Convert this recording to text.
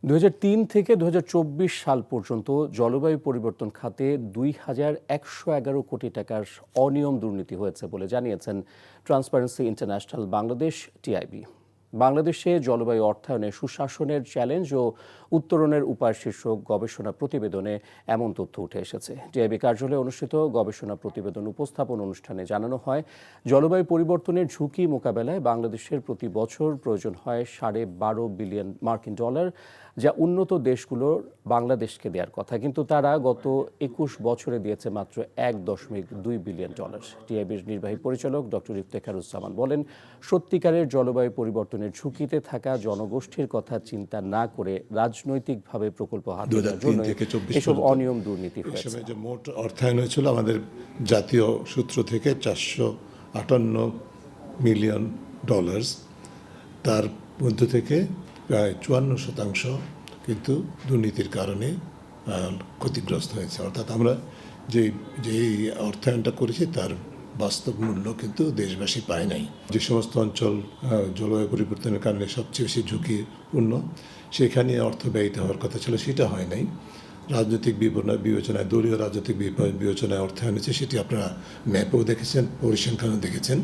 ২০০৩ থেকে ২০২৪ সাল পর্যন্ত জলবায়ু পরিবর্তন খাতে ২,১১১ কোটি টাকার অনিয়ম দুর্নীতি হয়েছে বলে জানিয়েছেন ট্রান্সপারেন্সি ইন্টারন্যাশনাল বাংলাদেশ টিআইবি। বাংলাদেশে জলবায়ু অর্থায়নে সুশাসনের চ্যালেঞ্জ ও উত্তরণের উপায় শীর্ষক গবেষণা প্রতিবেদনে এমন তথ্য উঠে এসেছে। টিআইবি কার্যালয়ে অনুষ্ঠিত গবেষণা প্রতিবেদন উপস্থাপন অনুষ্ঠানে জানানো হয়, জলবায়ু পরিবর্তনের ঝুঁকি মোকাবেলায় বাংলাদেশের প্রতি বছর প্রয়োজন হয় $12.5 বিলিয়ন মার্কিন ডলার, যা উন্নত দেশগুলোর বাংলাদেশকে দেওয়ার কথা, কিন্তু তারা গত ২১ বছরে দিয়েছে মাত্র $1.2 বিলিয়ন। টিআইবির নির্বাহী পরিচালক ডক্টর ইফতেখারুজ্জামান বলেন, সত্যিকারের জলবায়ু পরিবর্তনের ঝুঁকিতে থাকা জনগোষ্ঠীর কথা চিন্তা না করে রাজনৈতিকভাবে প্রকল্প হাতে নেওয়ার জন্য এসব অনিয়ম দুর্নীতি হয়েছে। যে মোট অর্থায়ন হয়েছিল আমাদের জাতীয় সূত্র থেকে $458 মিলিয়ন, তার মধ্য থেকে প্রায় 54% কিন্তু দুর্নীতির কারণে ক্ষতিগ্রস্ত হয়েছে। অর্থাৎ আমরা যে অর্থায়নটা করেছি তার বাস্তব মূল্য কিন্তু দেশবাসী পায় নাই। যে সমস্ত অঞ্চল জলবায়ু পরিবর্তনের কারণে সবচেয়ে বেশি ঝুঁকিপূর্ণ, সেখানে অর্থ ব্যয়িত হওয়ার কথা ছিল, সেটা হয় নাই। রাজনৈতিক বিবেচনায়, দলীয় রাজনৈতিক বিবেচনায় অর্থায়ন হয়েছে, সেটি আপনারা ম্যাপেও দেখেছেন, পরিসংখ্যানও দেখেছেন।